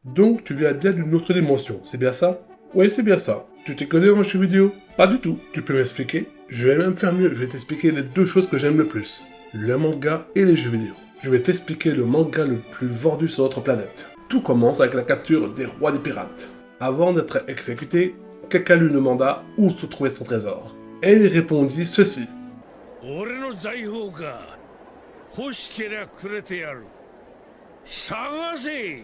Donc tu viens bien d'une autre dimension, c'est bien ça? Oui, c'est bien ça. Tu t'es collé en jeu vidéo? Pas du tout. Tu peux m'expliquer? Je vais même faire mieux, je vais t'expliquer les deux choses que j'aime le plus. Le manga et les jeux vidéo. Je vais t'expliquer le manga le plus vendu sur notre planète. Tout commence avec la capture des rois des pirates. Avant d'être exécuté, quelqu'un lui demanda où se trouvait son trésor. Et il répondit ceci. 俺の財宝か欲しけりゃくれてやる探せ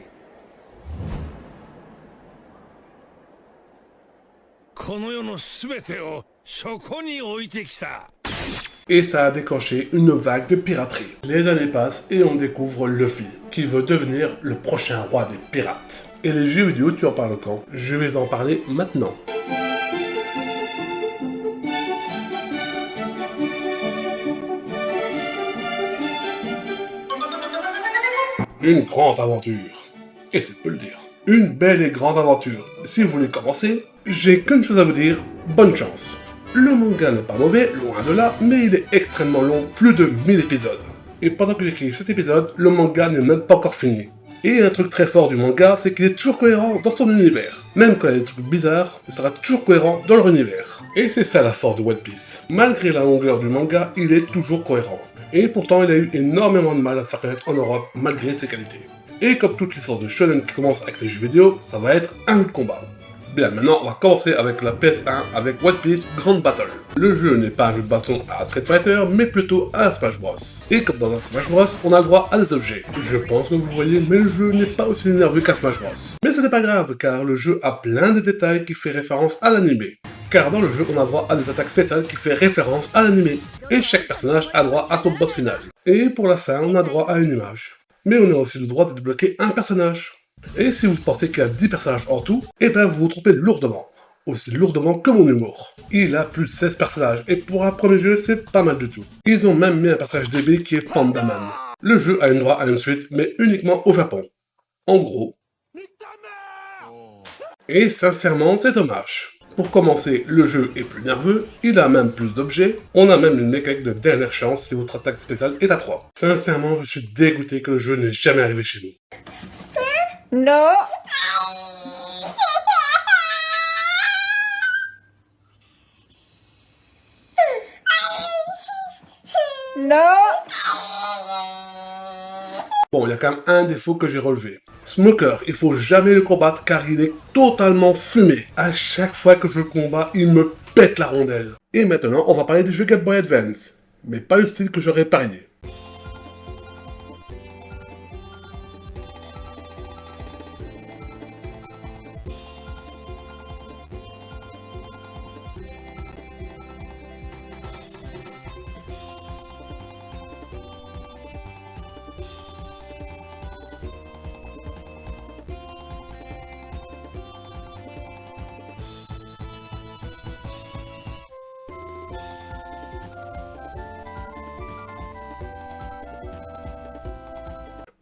この世のすべてをそこに置いてきた Et ça a déclenché une vague de piraterie. Les années passent et on découvre Luffy, qui veut devenir le prochain roi des pirates. Et les jeux vidéo, tu en parles quand? Je vais en parler maintenant. Une grande aventure. Et c'est peu le dire. Une belle et grande aventure. Si vous voulez commencer, j'ai qu'une chose à vous dire, bonne chance. Le manga n'est pas mauvais, loin de là, mais il est extrêmement long, plus de 1000 épisodes. Et pendant que j'écris cet épisode, le manga n'est même pas encore fini. Et un truc très fort du manga, c'est qu'il est toujours cohérent dans son univers. Même quand il y a des trucs bizarres, il sera toujours cohérent dans leur univers. Et c'est ça la force de One Piece. Malgré la longueur du manga, il est toujours cohérent. Et pourtant, il a eu énormément de mal à se faire connaître en Europe, malgré ses qualités. Et comme toute l'histoire de shonen qui commence avec les jeux vidéo, ça va être un combat. Bien, maintenant, on va commencer avec la PS1, avec One Piece Grand Battle. Le jeu n'est pas un jeu de baston à Street Fighter, mais plutôt à Smash Bros. Et comme dans un Smash Bros, on a le droit à des objets. Je pense que vous voyez, mais le jeu n'est pas aussi nerveux qu'un Smash Bros. Mais ce n'est pas grave, car le jeu a plein de détails qui fait référence à l'anime. Car dans le jeu, on a droit à des attaques spéciales qui fait référence à l'anime. Et chaque personnage a droit à son boss final. Et pour la fin, on a droit à une image. Mais on a aussi le droit de débloquer un personnage. Et si vous pensez qu'il y a 10 personnages en tout, eh ben vous vous trompez lourdement. Aussi lourdement que mon humour. Il a plus de 16 personnages, et pour un premier jeu, c'est pas mal du tout. Ils ont même mis un personnage DB qui est Pandaman. Le jeu a une droit à une suite, mais uniquement au Japon. En gros. Et sincèrement, c'est dommage. Pour commencer, le jeu est plus nerveux, il a même plus d'objets, on a même une mécanique de dernière chance si votre attaque spéciale est à 3. Sincèrement, je suis dégoûté que le jeu n'ait jamais arrivé chez nous. No. No. Bon, il y a quand même un défaut que j'ai relevé. Smoker, il faut jamais le combattre car il est totalement fumé. À chaque fois que je le combats, il me pète la rondelle. Et maintenant, on va parler des jeux Game Boy Advance. Mais pas le style que j'aurais parié.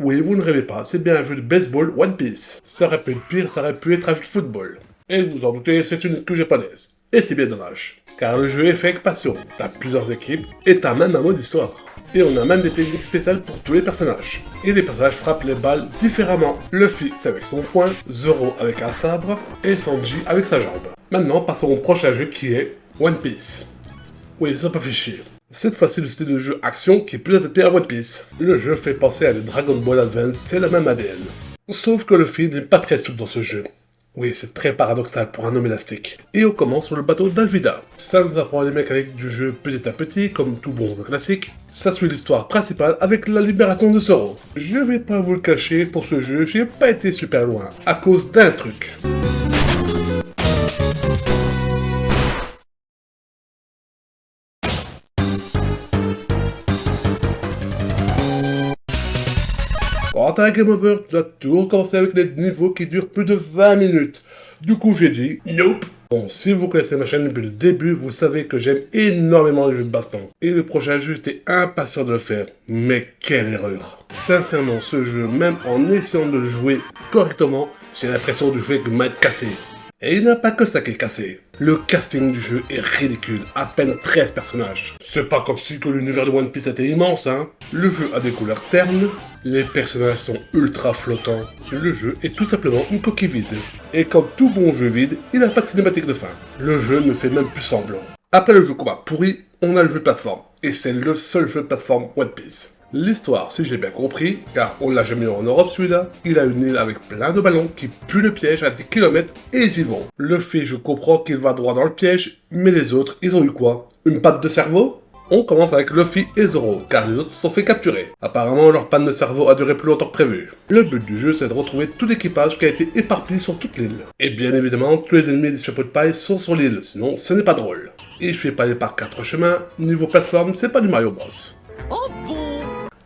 Oui, vous ne rêvez pas, c'est bien un jeu de baseball One Piece. Ça aurait pu être pire, ça aurait pu être un jeu de football. Et vous en doutez, c'est une excuse japonaise. Et c'est bien dommage. Car le jeu est fait avec passion. T'as plusieurs équipes, et t'as même un mode histoire. Et on a même des techniques spéciales pour tous les personnages. Et les personnages frappent les balles différemment. Luffy, c'est avec son poing, Zoro avec un sabre, et Sanji avec sa jambe. Maintenant, passons au prochain jeu qui est One Piece. Oui, ça pas fait chier. Cette fois-ci, le style de jeu action qui est plus adapté à One Piece. Le jeu fait penser à des Dragon Ball Advance, c'est le même ADN. Sauf que Luffy n'est pas très souple dans ce jeu. Oui, c'est très paradoxal pour un homme élastique. Et on commence sur le bateau d'Alvida. Ça nous apprend les mécaniques du jeu petit à petit, comme tout bon jeu classique. Ça suit l'histoire principale avec la libération de Zoro. Je vais pas vous le cacher, pour ce jeu, j'ai pas été super loin, à cause d'un truc. Quand t'as un game over, tu dois tout recommencer avec des niveaux qui durent plus de 20 minutes. Du coup, j'ai dit nope. Bon, si vous connaissez ma chaîne depuis le début, vous savez que j'aime énormément les jeux de baston. Et le prochain jeu, j'étais impatient de le faire. Mais quelle erreur. Sincèrement, ce jeu, même en essayant de le jouer correctement, j'ai l'impression de jouer avec ma main cassée. Et il n'y a pas que ça qui est cassé. Le casting du jeu est ridicule, à peine 13 personnages. C'est pas comme si que l'univers de One Piece était immense, hein. Le jeu a des couleurs ternes, les personnages sont ultra flottants, le jeu est tout simplement une coquille vide. Et comme tout bon jeu vide, il n'a pas de cinématique de fin. Le jeu ne fait même plus semblant. Après le jeu combat pourri, on a le jeu de plateforme, et c'est le seul jeu de plateforme One Piece. L'histoire, si j'ai bien compris, car on l'a jamais eu en Europe celui-là, il a une île avec plein de ballons qui puent le piège à 10 km et ils y vont. Luffy, je comprends qu'il va droit dans le piège, mais les autres, ils ont eu quoi? Une patte de cerveau? On commence avec Luffy et Zoro, car les autres se sont fait capturer. Apparemment, leur panne de cerveau a duré plus longtemps que prévu. Le but du jeu, c'est de retrouver tout l'équipage qui a été éparpillé sur toute l'île. Et bien évidemment, tous les ennemis des chapeaux de paille sont sur l'île, sinon ce n'est pas drôle. Et je fais pas aller par 4 chemins, niveau plateforme, c'est pas du Mario Bros.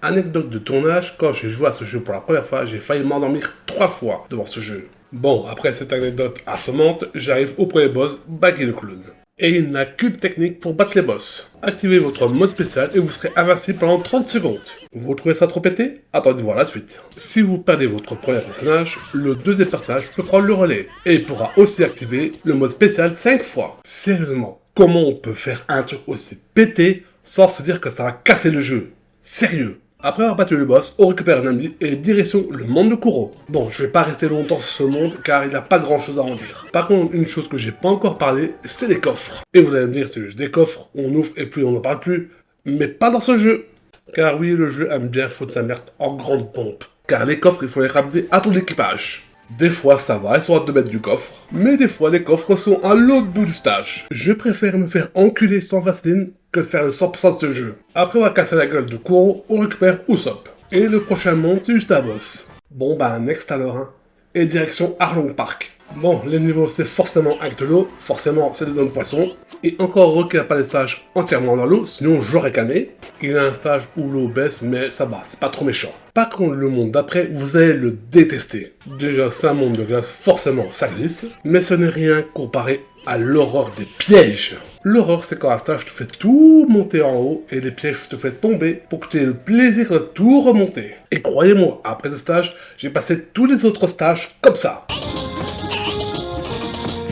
Anecdote de tournage, quand j'ai joué à ce jeu pour la première fois, j'ai failli m'endormir 3 fois devant ce jeu. Bon, après cette anecdote assommante, j'arrive au premier boss, Baggy le clown. Et il n'a qu'une technique pour battre les boss. Activez votre mode spécial et vous serez invincible pendant 30 secondes. Vous trouvez ça trop pété? Attendez de voir la suite. Si vous perdez votre premier personnage, le deuxième personnage peut prendre le relais. Et il pourra aussi activer le mode spécial 5 fois. Sérieusement, comment on peut faire un truc aussi pété sans se dire que ça va casser le jeu? Sérieux? Après avoir battu le boss, on récupère un ami et direction le monde de Kuro. Bon, je vais pas rester longtemps sur ce monde car il n'a pas grand chose à en dire. Par contre, une chose que j'ai pas encore parlé, c'est les coffres. Et vous allez me dire, c'est juste des coffres, on ouvre et puis on n'en parle plus. Mais pas dans ce jeu. Car oui, le jeu aime bien foutre sa merde en grande pompe. Car les coffres, il faut les ramener à ton équipage. Des fois ça va, ils sont à 2 mètres du coffre, mais des fois les coffres sont à l'autre bout du stage. Je préfère me faire enculer sans vaseline que de faire le 100% de ce jeu. Après avoir cassé la gueule de Kuro, on récupère Usopp. Et le prochain monde, c'est juste un boss. Bon bah next alors, hein. Et direction Arlong Park. Bon, les niveaux c'est forcément avec de l'eau, forcément c'est des zones poissons. Et encore heureux qu'il n'y a pas des stages entièrement dans l'eau, sinon j'aurais canné. Il a un stage où l'eau baisse, mais ça va, c'est pas trop méchant. Par contre, le monde d'après, vous allez le détester. Déjà, c'est un monde de glace, forcément ça glisse, mais ce n'est rien comparé à l'horreur des pièges. L'horreur, c'est quand un stage te fait tout monter en haut et les pièges te fait tomber pour que tu aies le plaisir de tout remonter. Et croyez-moi, après ce stage, j'ai passé tous les autres stages comme ça.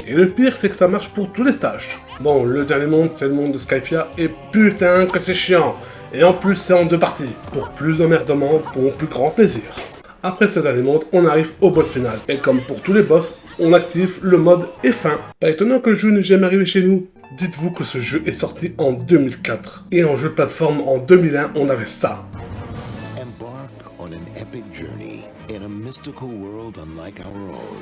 Et le pire, c'est que ça marche pour tous les stages. Bon, le dernier monde, c'est le monde de Skypiea, et putain que c'est chiant. Et en plus, c'est en 2 parties, pour plus d'emmerdement, pour mon plus grand plaisir. Après ce dernier monde, on arrive au boss final. Et comme pour tous les boss, on active le mode F1. Pas étonnant que le jeu n'est jamais arrivé chez nous. Dites-vous que ce jeu est sorti en 2004. Et en jeu de plateforme en 2001, on avait ça. Embark on an epic journey in a mystical world unlike our own.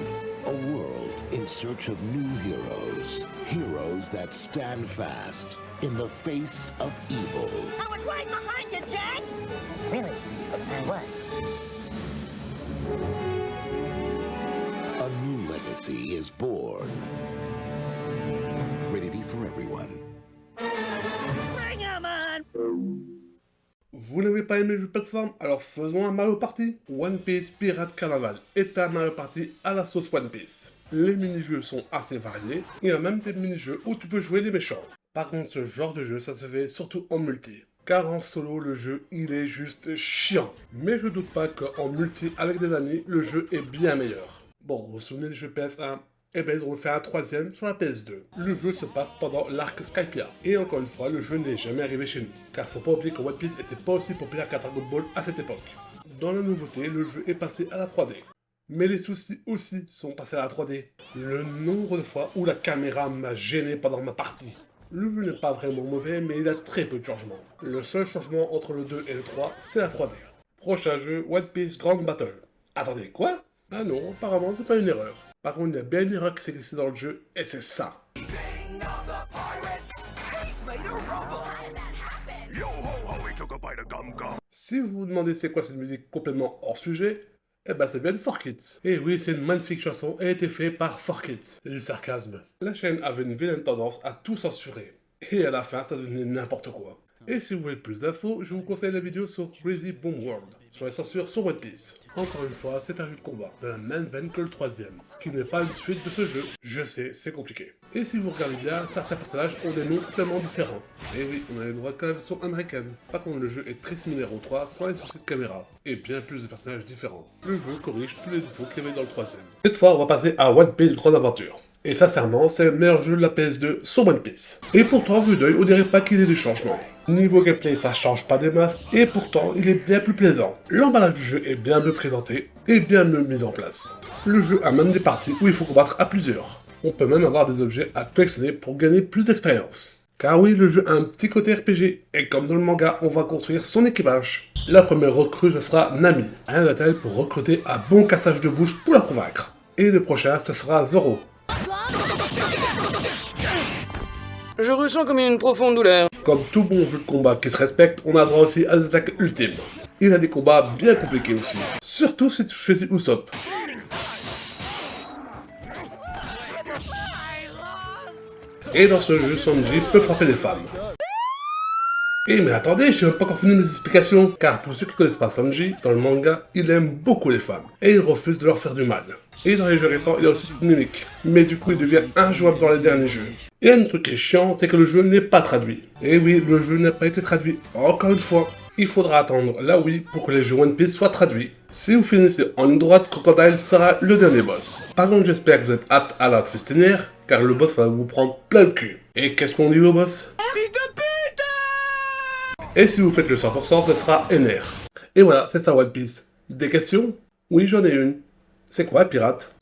A world in search of new heroes. Heroes that stand fast in the face of evil. I was right behind you, Jack! Really? I was. A new legacy is born. Ready for everyone. Bring 'em on! Vous n'avez pas aimé le jeu de plateforme? Alors faisons un Mario Party. One Piece Pirate Carnival est un Mario Party à la sauce One Piece. Les mini-jeux sont assez variés, il y a même des mini-jeux où tu peux jouer les méchants. Par contre, ce genre de jeu, ça se fait surtout en multi. Car en solo, le jeu, il est juste chiant. Mais je doute pas qu'en multi, avec des amis, le jeu est bien meilleur. Bon, vous vous souvenez du jeu PS1? Eh ben, ils ont fait un 3e sur la PS2. Le jeu se passe pendant l'arc Skypiea. Et encore une fois, le jeu n'est jamais arrivé chez nous. Car faut pas oublier que One Piece était pas aussi populaire qu'un Dragon Ball à cette époque. Dans la nouveauté, le jeu est passé à la 3D. Mais les soucis aussi sont passés à la 3D. Le nombre de fois où la caméra m'a gêné pendant ma partie. Le jeu n'est pas vraiment mauvais, mais il a très peu de changements. Le seul changement entre le 2 et le 3, c'est la 3D. Prochain jeu, One Piece Grand Battle. Attendez, quoi? Ah non, apparemment c'est pas une erreur. Par contre, il y a bien une erreur qui s'est glissée dans le jeu, et c'est ça. Si vous vous demandez c'est quoi cette musique complètement hors sujet, eh ben ça vient de 4Kids. Et oui, c'est une magnifique chanson et a été faite par 4Kids. C'est du sarcasme. La chaîne avait une vilaine tendance à tout censurer. Et à la fin, ça devenait n'importe quoi. Et si vous voulez plus d'infos, je vous conseille la vidéo sur Crazy Bomb World, sur les censures sur One Piece. Encore une fois, c'est un jeu de combat, de la même veine que le 3e, qui n'est pas une suite de ce jeu. Je sais, c'est compliqué. Et si vous regardez bien, certains personnages ont des noms complètement différents. Et oui, on a le droit qu'à la version américaine. Par contre, le jeu est très similaire au 3, sans les soucis de caméra, et bien plus de personnages différents. Le jeu corrige tous les défauts qu'il y avait dans le 3e. Cette fois, on va passer à One Piece Grande Aventure. Et sincèrement, c'est le meilleur jeu de la PS2 sur One Piece. Et pourtant, vu d'œil, on dirait pas qu'il y ait des changements. Niveau gameplay, ça change pas des masses, et pourtant, il est bien plus plaisant. L'emballage du jeu est bien mieux présenté, et bien mieux mis en place. Le jeu a même des parties où il faut combattre à plusieurs. On peut même avoir des objets à collectionner pour gagner plus d'expérience. Car oui, le jeu a un petit côté RPG, et comme dans le manga, on va construire son équipage. La première recrue, ce sera Nami, un de tel pour recruter un bon cassage de bouche pour la convaincre. Et le prochain, ce sera Zoro. Je ressens comme une profonde douleur. Comme tout bon jeu de combat qui se respecte, on a droit aussi à des attaques ultimes. Il a des combats bien compliqués aussi, surtout si tu choisis Usopp. Et dans ce jeu, Sanji peut frapper les femmes. Et mais attendez, je n'ai même pas encore fini mes explications, car pour ceux qui ne connaissent pas Sanji, dans le manga, il aime beaucoup les femmes, et il refuse de leur faire du mal. Et dans les jeux récents, il a aussi cette mimique, mais du coup il devient injouable dans les derniers jeux. Et un truc qui est chiant, c'est que le jeu n'est pas traduit. Et oui, le jeu n'a pas été traduit, encore une fois. Il faudra attendre la Wii pour que les jeux One Piece soient traduits. Si vous finissez en ligne droite, Crocodile sera le dernier boss. Par contre, j'espère que vous êtes apte à la fustinière, car le boss va vous prendre plein le cul. Et qu'est-ce qu'on dit au boss? Fils de pute! Et si vous faites le 100%, ce sera NR. Et voilà, c'est ça One Piece. Des questions? Oui, j'en ai une. C'est quoi, pirate?